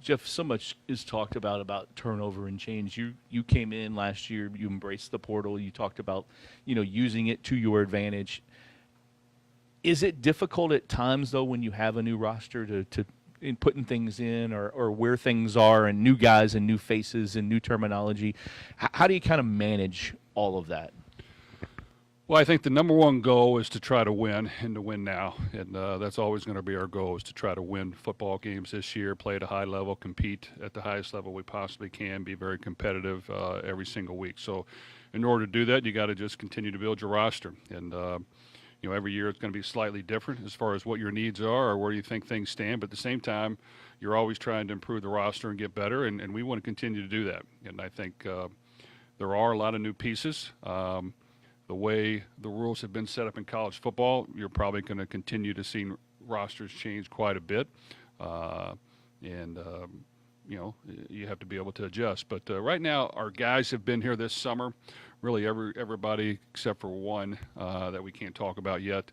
Jeff, so much is talked about turnover and change. You came in last year, you embraced the portal, you talked about, using it to your advantage. Is it difficult at times though when you have a new roster to in putting things in or where things are and new guys and new faces and new terminology? How do you kind of manage all of that? Well, I think the number one goal is to try to win and to win now. And that's always going to be our goal, is to try to win football games this year, play at a high level, compete at the highest level we possibly can, be very competitive every single week. So in order to do that, you got to just continue to build your roster. And, every year it's going to be slightly different as far as what your needs are or where you think things stand. But at the same time, you're always trying to improve the roster and get better, and we want to continue to do that. And I think there are a lot of new pieces. The way the rules have been set up in college football, you're probably going to continue to see rosters change quite a bit. You have to be able to adjust. But right now, our guys have been here this summer. Really, everybody except for one that we can't talk about yet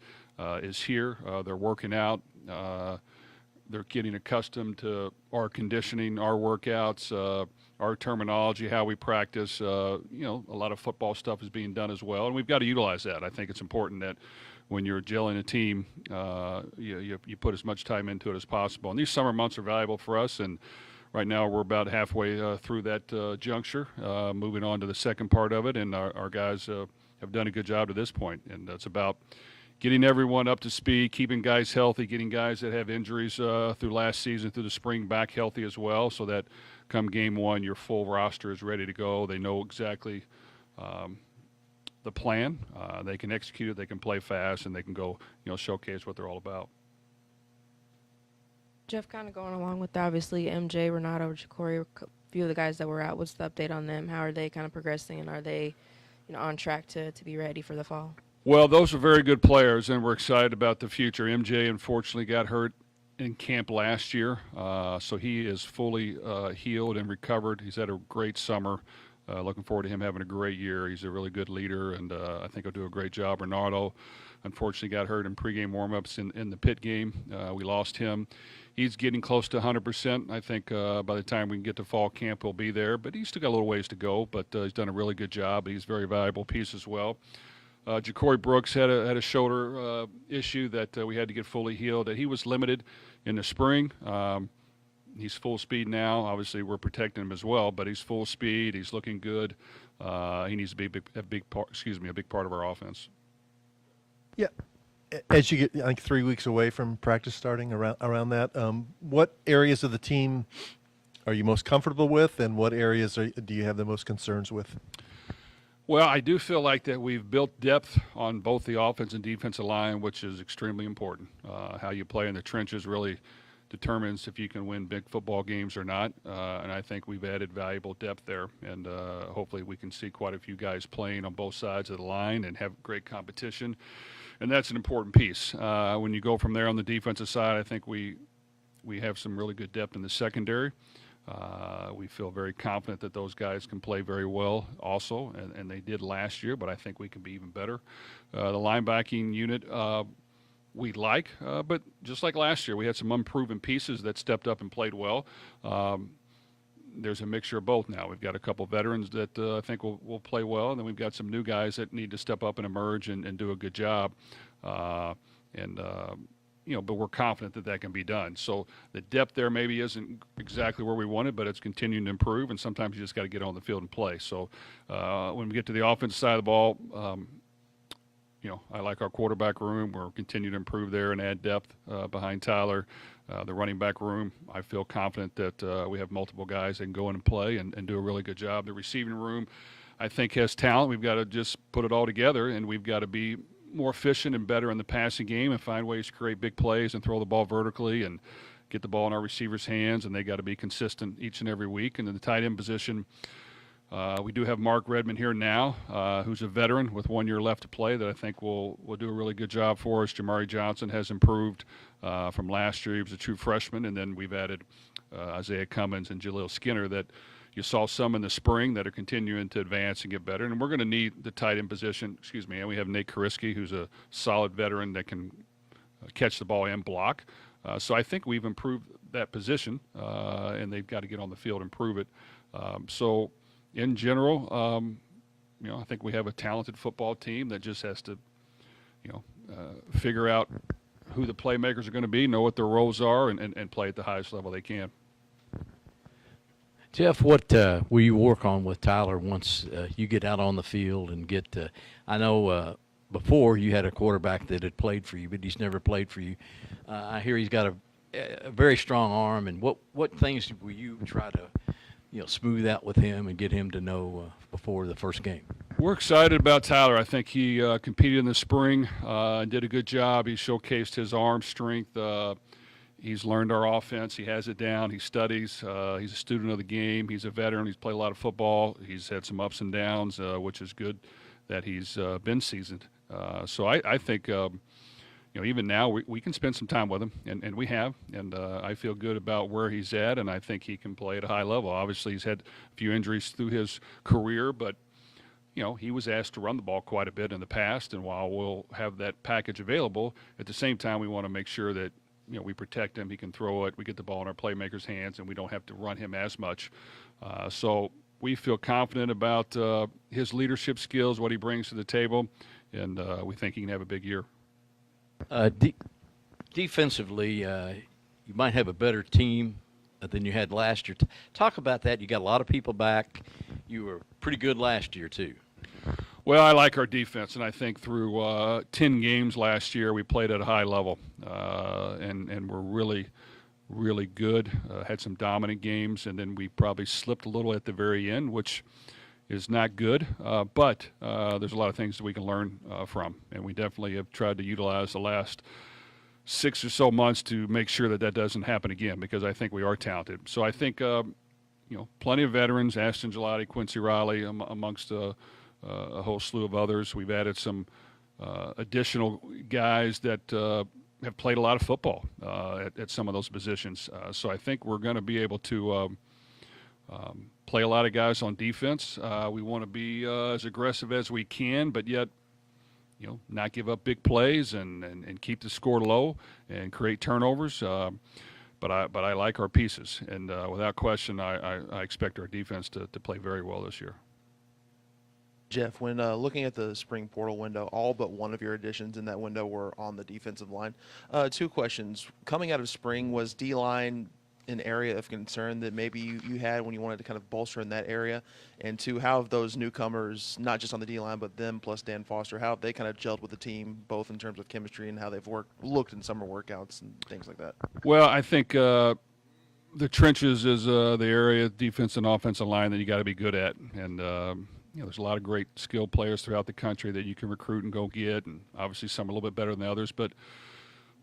is here. They're working out. They're getting accustomed to our conditioning, our workouts, our terminology, how we practice. A lot of football stuff is being done as well, and we've got to utilize that. I think it's important that when you're gelling a team, you put as much time into it as possible. And these summer months are valuable for us, and right now we're about halfway through that juncture, moving on to the second part of it, and our guys have done a good job to this point. And it's about getting everyone up to speed, keeping guys healthy, getting guys that have injuries through last season, through the spring, back healthy as well, so that come game one, your full roster is ready to go. They know exactly the plan. They can execute it, they can play fast, and they can go, showcase what they're all about. Jeff, kind of going along with that, obviously MJ, Renato, Ja'Cory, a few of the guys that were out. What's the update on them? How are they kind of progressing, and are they on track to be ready for the fall? Well, those are very good players, and we're excited about the future. MJ, unfortunately, got hurt in camp last year, so he is fully healed and recovered. He's had a great summer. Looking forward to him having a great year. He's a really good leader, and I think he'll do a great job. Renato, unfortunately, got hurt in pregame warmups in the Pitt game. We lost him. He's getting close to 100%. I think by the time we can get to fall camp, he'll be there. But he's still got a little ways to go, but he's done a really good job. He's a very valuable piece as well. Ja'Cory Brooks had a shoulder issue that we had to get fully healed. He was limited in the spring. He's full speed now. Obviously, we're protecting him as well, but he's full speed. He's looking good. He needs to be a big part of our offense. Yeah. As you get, I think, 3 weeks away from practice starting around that, what areas of the team are you most comfortable with, and what areas do you have the most concerns with? Well, I do feel like that we've built depth on both the offense and defensive line, which is extremely important. How you play in the trenches really determines if you can win big football games or not, and I think we've added valuable depth there, and hopefully we can see quite a few guys playing on both sides of the line and have great competition, and that's an important piece. When you go from there on the defensive side, I think we have some really good depth in the secondary. We feel very confident that those guys can play very well also, and they did last year, but I think we can be even better. The linebacking unit we like, but just like last year, we had some unproven pieces that stepped up and played well. There's a mixture of both now. We've got a couple veterans that I think will play well, and then we've got some new guys that need to step up and emerge and do a good job. But we're confident that can be done. So the depth there maybe isn't exactly where we wanted, but it's continuing to improve, and sometimes you just got to get on the field and play. So when we get to the offensive side of the ball, I like our quarterback room. We're continuing to improve there and add depth behind Tyler. The running back room, I feel confident that we have multiple guys that can go in and play and do a really good job. The receiving room, I think, has talent. We've got to just put it all together, and we've got to be more efficient and better in the passing game and find ways to create big plays and throw the ball vertically and get the ball in our receivers' hands, and they got to be consistent each and every week. And in the tight end position, we do have Mark Redmond here now, who's a veteran with 1 year left to play that I think will do a really good job for us. Jamari Johnson has improved from last year. He was a true freshman, and then we've added Isaiah Cummins and Jaleel Skinner that you saw some in the spring that are continuing to advance and get better. And we're going to need the tight end position. And we have Nate Kariski, who's a solid veteran that can catch the ball and block. So I think we've improved that position, and they've got to get on the field and prove it. So in general, I think we have a talented football team that just has to, figure out who the playmakers are going to be, know what their roles are, and play at the highest level they can. Jeff, what will you work on with Tyler once you get out on the field and get I know before you had a quarterback that had played for you, but he's never played for you. I hear he's got a very strong arm, and what things will you try to smooth out with him and get him to know before the first game? We're excited about Tyler. I think he competed in the spring and did a good job. He showcased his arm strength. He's learned our offense. He has it down. He studies. He's a student of the game. He's a veteran. He's played a lot of football. He's had some ups and downs, which is good that he's been seasoned. So I think, even now we can spend some time with him, and we have. And I feel good about where he's at, and I think he can play at a high level. Obviously, he's had a few injuries through his career, but he was asked to run the ball quite a bit in the past, and while we'll have that package available, at the same time we want to make sure that we protect him. He can throw it. We get the ball in our playmakers' hands, and we don't have to run him as much. So we feel confident about his leadership skills, what he brings to the table, and we think he can have a big year. Defensively, you might have a better team than you had last year. Talk about that. You got a lot of people back. You were pretty good last year, too. Well, I like our defense, and I think through 10 games last year we played at a high level, and we're really, really good. Had some dominant games, and then we probably slipped a little at the very end, which is not good. But there's a lot of things that we can learn from, and we definitely have tried to utilize the last 6 or so months to make sure that doesn't happen again, because I think we are talented. So I think plenty of veterans, Ashton Gelotti, Quincy Riley, amongst a whole slew of others. We've added some additional guys that have played a lot of football at some of those positions. So I think we're going to be able to play a lot of guys on defense. We want to be as aggressive as we can, but yet not give up big plays and keep the score low and create turnovers. But I like our pieces, and without question, I expect our defense to play very well this year. Jeff, when looking at the spring portal window, all but one of your additions in that window were on the defensive line. 2 questions. Coming out of spring, was D-line an area of concern that maybe you had when you wanted to kind of bolster in that area? And 2, how have those newcomers, not just on the D-line, but them plus Dan Foster, how have they kind of gelled with the team, both in terms of chemistry and how they've looked in summer workouts and things like that? Well, I think the trenches is the area, defense and offensive line, that you got to be good at. And there's a lot of great skilled players throughout the country that you can recruit and go get, and obviously some are a little bit better than others. But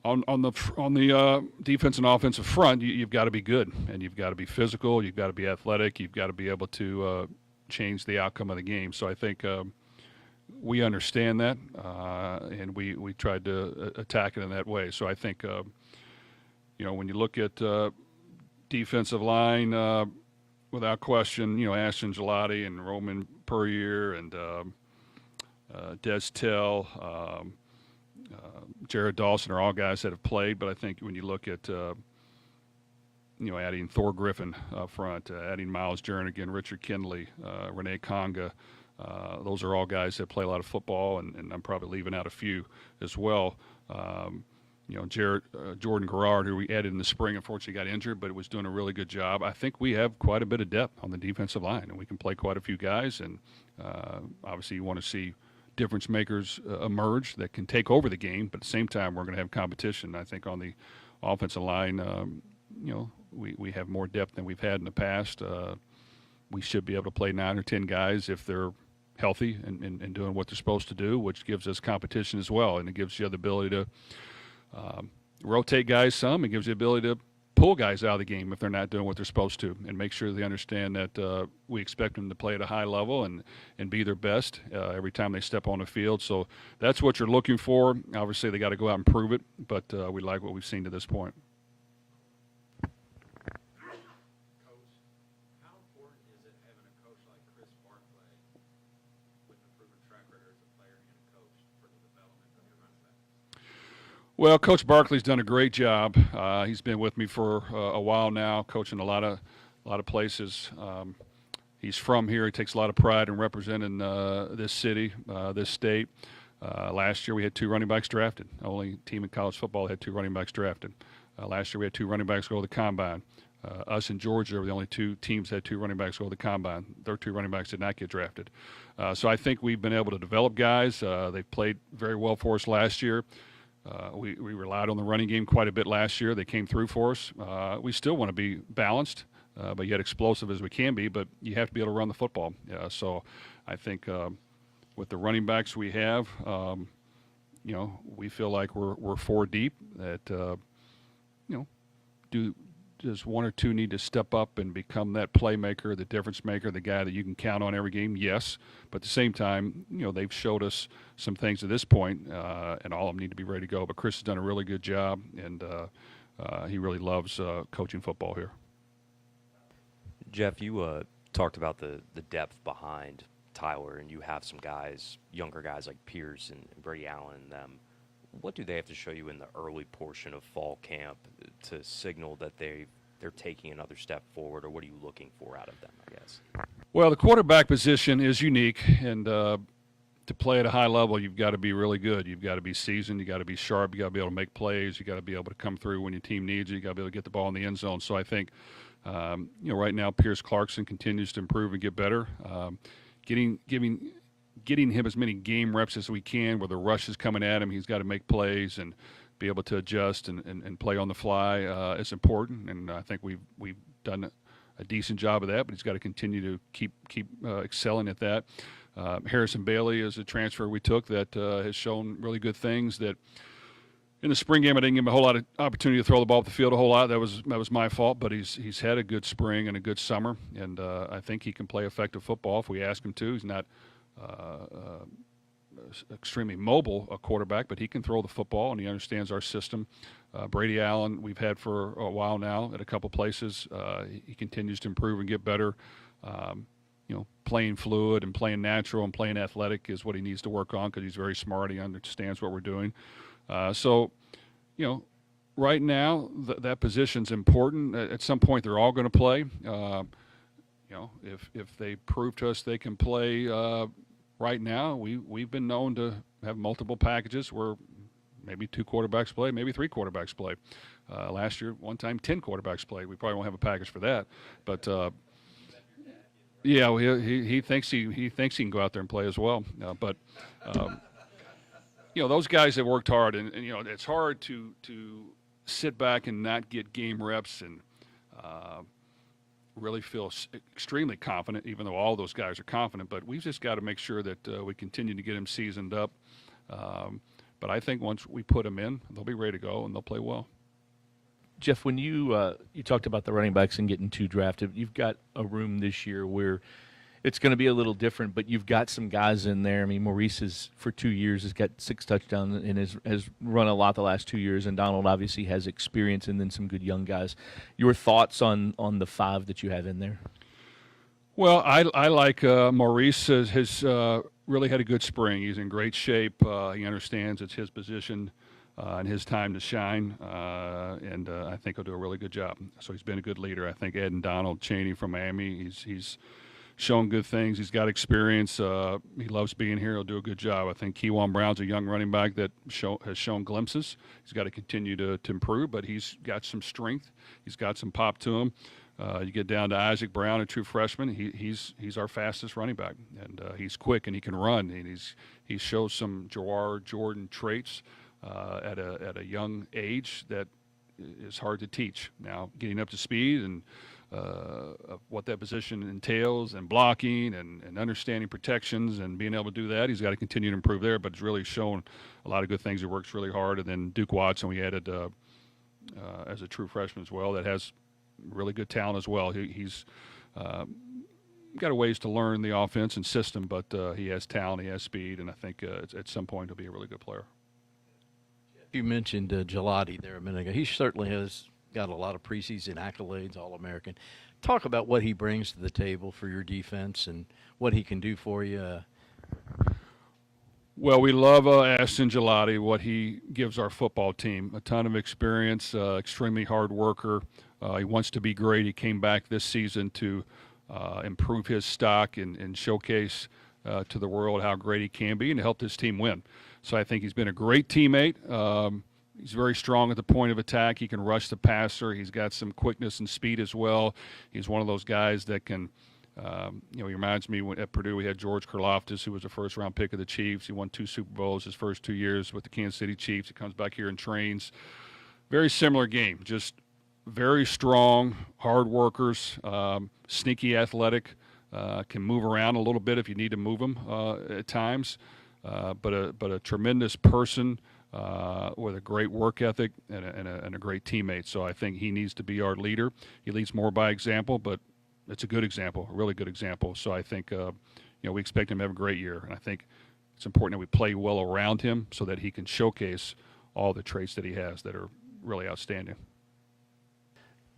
on the defense and offensive front, you've got to be good, and you've got to be physical, you've got to be athletic, you've got to be able to change the outcome of the game. So I think we understand that, and we tried to attack it in that way. So I think when you look at defensive line, without question, Ashton Gelotti and Roman Puryear and Des Tell, Jared Dawson are all guys that have played. But I think when you look at adding Thor Griffin up front, adding Miles Jernigan, Richard Kindley, Renee Conga, those are all guys that play a lot of football, and I'm probably leaving out a few as well. Jordan Garrard, who we added in the spring, unfortunately got injured, but was doing a really good job. I think we have quite a bit of depth on the defensive line, and we can play quite a few guys. And obviously you want to see difference makers emerge that can take over the game, but at the same time we're going to have competition. I think on the offensive line, we have more depth than we've had in the past. We should be able to play 9 or 10 guys if they're healthy and doing what they're supposed to do, which gives us competition as well, and it gives you the ability to rotate guys some. It gives you the ability to pull guys out of the game if they're not doing what they're supposed to, and make sure they understand that we expect them to play at a high level and be their best every time they step on the field. So that's what you're looking for. Obviously, they got to go out and prove it, but we like what we've seen to this point. Well, Coach Barkley's done a great job. He's been with me for a while now, coaching a lot of places. He's from here. He takes a lot of pride in representing this city, this state. Last year we had 2 running backs drafted. Only team in college football had 2 running backs drafted. Last year we had 2 running backs go to the combine. Us and Georgia were the only 2 teams that had 2 running backs go to the combine. Their 2 running backs did not get drafted. So I think we've been able to develop guys. They played very well for us last year. We relied on the running game quite a bit last year. They came through for us. We still want to be balanced, but yet explosive as we can be, but you have to be able to run the football. So I think with the running backs we have, we feel like we're 4 deep. That does 1 or 2 need to step up and become that playmaker, the difference maker, the guy that you can count on every game? Yes, but at the same time, they've showed us some things at this point, and all of them need to be ready to go. But Chris has done a really good job, and he really loves coaching football here. Jeff, you talked about the depth behind Tyler, and you have some guys, younger guys like Pierce and Brady Allen and them. What do they have to show you in the early portion of fall camp to signal that they're taking another step forward, or what are you looking for out of them, I guess? Well, the quarterback position is unique, and to play at a high level, you've got to be really good. You've got to be seasoned. You've got to be sharp. You've got to be able to make plays. You've got to be able to come through when your team needs you. You've got to be able to get the ball in the end zone. So I think, right now, Pierce Clarkson continues to improve and get better. Getting him as many game reps as we can where the rush is coming at him. He's got to make plays and be able to adjust and play on the fly is important. And I think we've done a decent job of that, but he's got to continue to keep excelling at that. Harrison Bailey is a transfer we took that has shown really good things. That in the spring game I didn't give him a whole lot of opportunity to throw the ball up the field a whole lot. That was my fault, but he's had a good spring and a good summer, and I think he can play effective football if we ask him to. He's not extremely mobile a quarterback, but he can throw the football and he understands our system. Brady Allen we've had for a while now at a couple places. He continues to improve and get better. Playing fluid and playing natural and playing athletic is what he needs to work on because he's very smart. He understands what we're doing. Right now that position's important. At some point they're all going to play. If they prove to us they can play right now, we've been known to have multiple packages where maybe 2 quarterbacks play, maybe 3 quarterbacks play. Last year, one time, 10 quarterbacks played. We probably won't have a package for that, but he thinks he can go out there and play as well. Those guys have worked hard, and it's hard to sit back and not get game reps and really feel extremely confident, even though all those guys are confident. But we've just got to make sure that we continue to get them seasoned up. But I think once we put them in, they'll be ready to go, and they'll play well. Jeff, when you talked about the running backs and getting 2 drafted, you've got a room this year where it's going to be a little different, but you've got some guys in there. I mean, Maurice for 2 years has got 6 touchdowns and has run a lot the last 2 years, and Donald obviously has experience, and then some good young guys. Your thoughts on the 5 that you have in there? Well, I like Maurice has really had a good spring. He's in great shape. He understands it's his position and his time to shine, and I think he'll do a really good job. So he's been a good leader. I think Ed and Donald Cheney from Miami, he's shown good things. He's got experience. He loves being here. He'll do a good job. I think Kewan Brown's a young running back that has shown glimpses. He's got to continue to improve, but he's got some strength. He's got some pop to him. You get down to Isaac Brown, a true freshman. He's our fastest running back, and he's quick and he can run. And he shows some Jawar Jordan traits at a young age that is hard to teach. Now, getting up to speed and of what that position entails, and blocking and understanding protections and being able to do that, he's got to continue to improve there. But it's really shown a lot of good things. He works really hard. And then Duke Watson, we added as a true freshman as well, that has really good talent as well. He's got a ways to learn the offense and system, but he has talent, he has speed, and I think at some point he'll be a really good player. You mentioned Gelotti there a minute ago. He certainly has got a lot of preseason accolades, All-American. Talk about what he brings to the table for your defense and what he can do for you. Well, we love Ashton Gelotti, what he gives our football team. A ton of experience, extremely hard worker. He wants to be great. He came back this season to improve his stock and showcase to the world how great he can be and help his team win. So I think he's been a great teammate. He's very strong at the point of attack. He can rush the passer. He's got some quickness and speed as well. He's one of those guys that can he reminds me when at Purdue we had George Karlaftis, who was a first-round pick of the Chiefs. He won 2 Super Bowls his first 2 years with the Kansas City Chiefs. He comes back here and trains. Very similar game, just very strong, hard workers, sneaky athletic, can move around a little bit if you need to move him at times, but a tremendous person with a great work ethic and a great teammate. So I think he needs to be our leader. He leads more by example, but it's a good example, a really good example. So I think, we expect him to have a great year. And I think it's important that we play well around him so that he can showcase all the traits that he has that are really outstanding.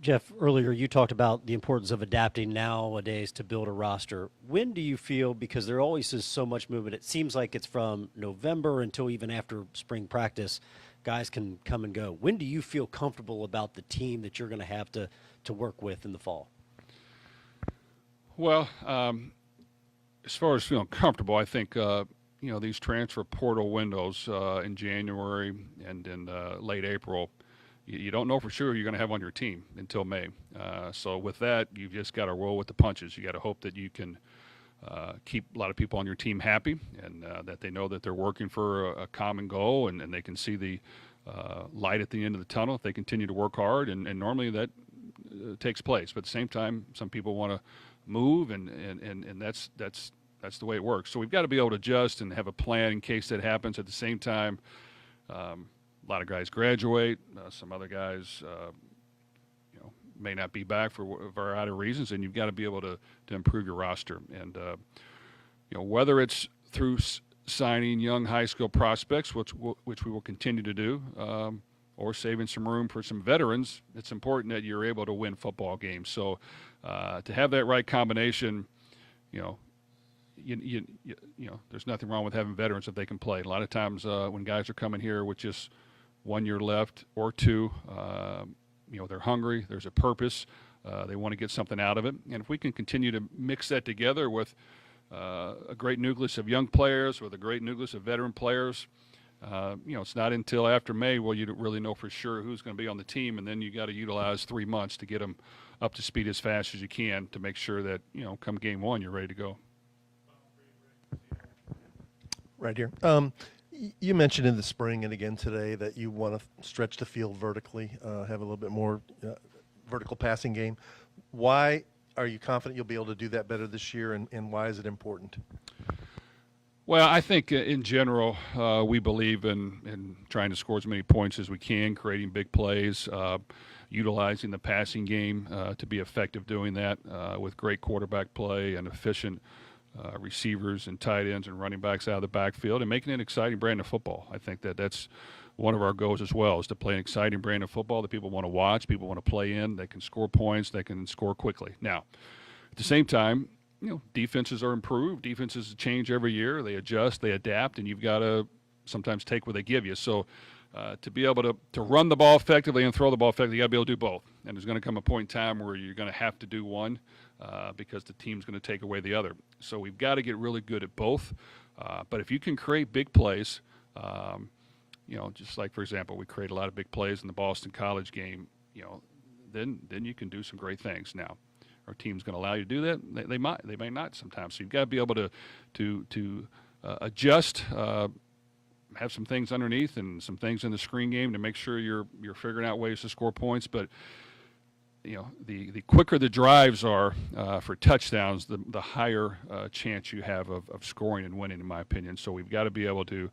Jeff, earlier you talked about the importance of adapting nowadays to build a roster. When do you feel, because there always is so much movement, it seems like it's from November until even after spring practice, guys can come and go. When do you feel comfortable about the team that you're going to have to work with in the fall? Well, as far as feeling comfortable, I think, these transfer portal windows in January and in late April, you don't know for sure who you're going to have on your team until May. So with that, you've just got to roll with the punches. You got to hope that you can keep a lot of people on your team happy and that they know that they're working for a common goal and they can see the light at the end of the tunnel if they continue to work hard. And normally that takes place. But at the same time, some people want to move, and that's the way it works. So we've got to be able to adjust and have a plan in case that happens. At the same time, a lot of guys graduate. Some other guys, may not be back for a variety of reasons, and you've got to be able to improve your roster. And whether it's through signing young high school prospects, which we will continue to do, or saving some room for some veterans, it's important that you're able to win football games. So to have that right combination, there's nothing wrong with having veterans if they can play. A lot of times when guys are coming here with just 1 year left or 2, they're hungry, there's a purpose, they want to get something out of it. And if we can continue to mix that together with a great nucleus of young players, with a great nucleus of veteran players, it's not until after May will you really know for sure who's going to be on the team, and then you got to utilize 3 months to get them up to speed as fast as you can to make sure that, come game 1, you're ready to go. Right here. You mentioned in the spring and again today that you want to stretch the field vertically, have a little bit more vertical passing game. Why are you confident you'll be able to do that better this year, and why is it important? Well, I think in general, we believe in trying to score as many points as we can, creating big plays, utilizing the passing game to be effective doing that with great quarterback play and efficient receivers and tight ends and running backs out of the backfield, and making an exciting brand of football. I think that's one of our goals as well, is to play an exciting brand of football that people want to watch, people want to play in, they can score points, they can score quickly. Now, at the same time, defenses are improved. Defenses change every year. They adjust, they adapt, and you've got to sometimes take what they give you. So to be able to run the ball effectively and throw the ball effectively, you got to be able to do both. And there's going to come a point in time where you're going to have to do one because the team's going to take away the other. So we've got to get really good at both. But if you can create big plays, just like, for example, we create a lot of big plays in the Boston College game, then you can do some great things. Now, our team's going to allow you to do that? They may not sometimes. So you've got to be able to adjust, have some things underneath and some things in the screen game to make sure you're figuring out ways to score points. But the quicker the drives are for touchdowns, the higher chance you have of scoring and winning, in my opinion. So we've got to be able to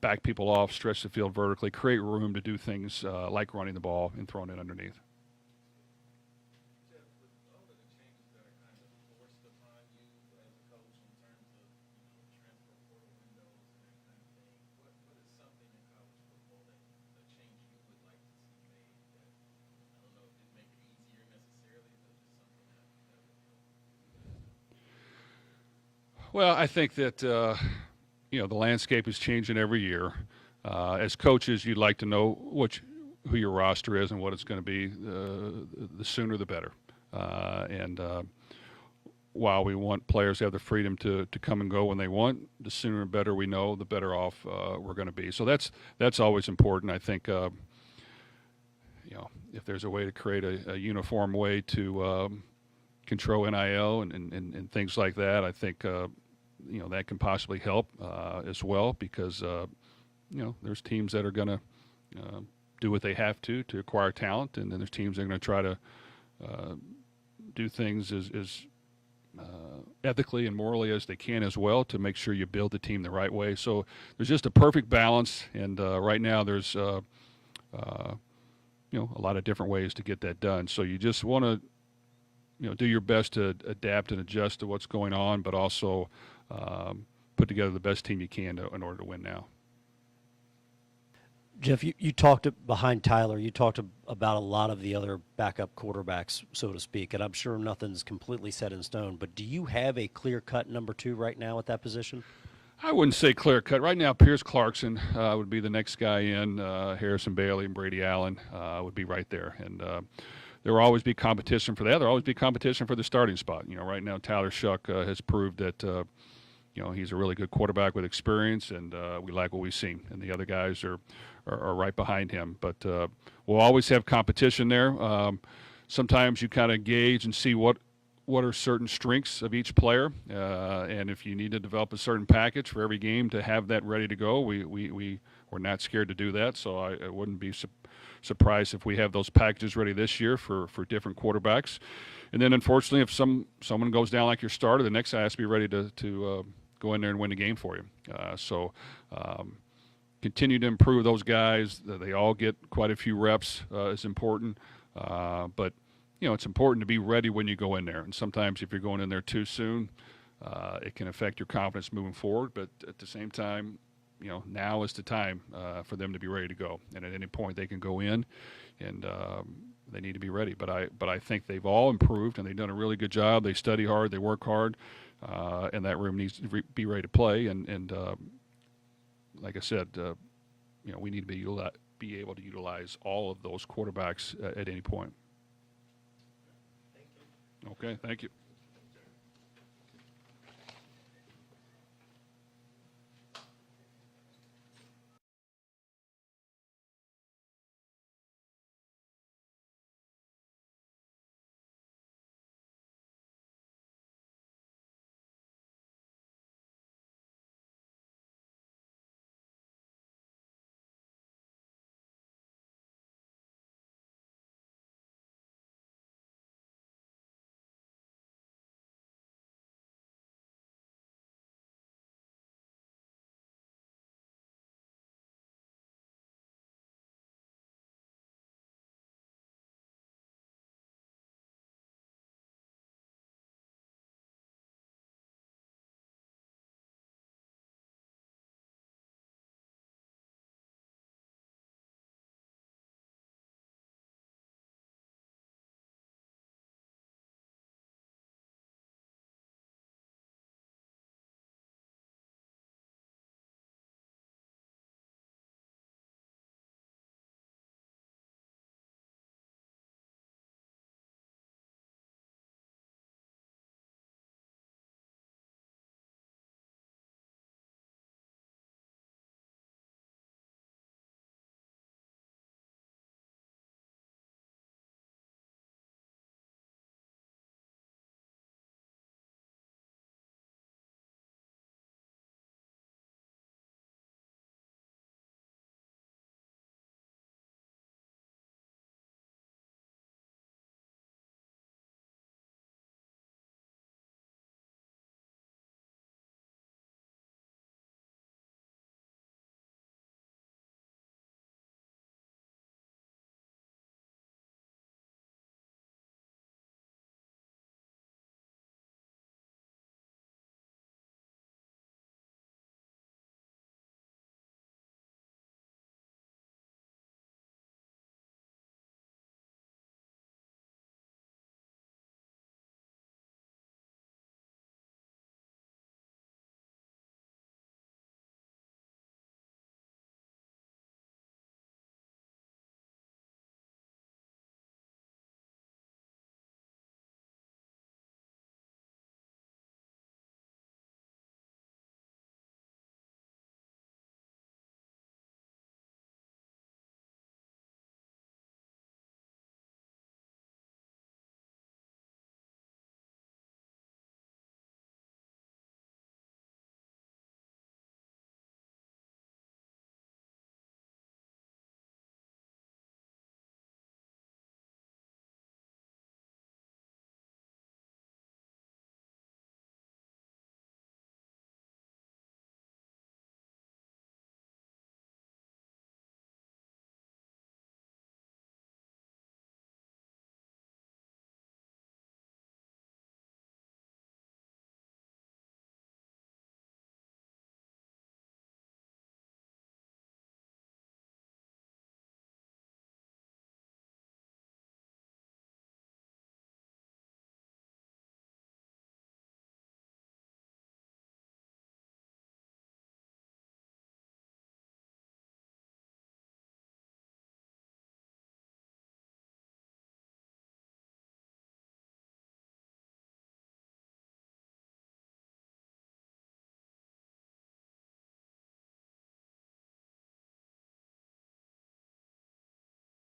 back people off, stretch the field vertically, create room to do things like running the ball and throwing it underneath. Well, I think that you know, the landscape is changing every year. As coaches, you'd like to know who your roster is and what it's going to be. The sooner, the better. And while we want players to have the freedom to come and go when they want, the sooner and better we know, the better off we're going to be. So that's always important. I think you know, if there's a way to create a uniform way to control NIL and things like that, I think you know, that can possibly help as well, because you know, there's teams that are going to do what they have to acquire talent, and then there's teams that are going to try to do things as ethically and morally as they can as well, to make sure you build the team the right way. So there's just a perfect balance, and right now there's you know, a lot of different ways to get that done. So you just want to, you know, do your best to adapt and adjust to what's going on, but also put together the best team you can in order to win now. Jeff, you talked behind Tyler, you talked about a lot of the other backup quarterbacks, so to speak, and I'm sure nothing's completely set in stone, but do you have a clear-cut number 2 right now at that position? I wouldn't say clear cut. Right now, Pierce Clarkson would be the next guy in. Harrison Bailey and Brady Allen would be right there. And there will always be competition for that. There will always be competition for the starting spot. You know, right now, Tyler Shuck has proved that, you know, he's a really good quarterback with experience, and we like what we've seen. And the other guys are right behind him. But we'll always have competition there. Sometimes you kind of gauge and see what are certain strengths of each player, and if you need to develop a certain package for every game to have that ready to go, we're not scared to do that. So I wouldn't be surprised if we have those packages ready this year for different quarterbacks. And then unfortunately, if someone goes down like your starter, the next guy has to be ready to go in there and win the game for you. So continue to improve those guys. They all get quite a few reps is important, but you know, it's important to be ready when you go in there. And sometimes if you're going in there too soon, it can affect your confidence moving forward. But at the same time, you know, now is the time for them to be ready to go. And at any point they can go in, and they need to be ready. But I think they've all improved, and they've done a really good job. They study hard, they work hard, and that room needs to be ready to play. And like I said, you know, we need to be able to utilize all of those quarterbacks at any point. Okay, thank you.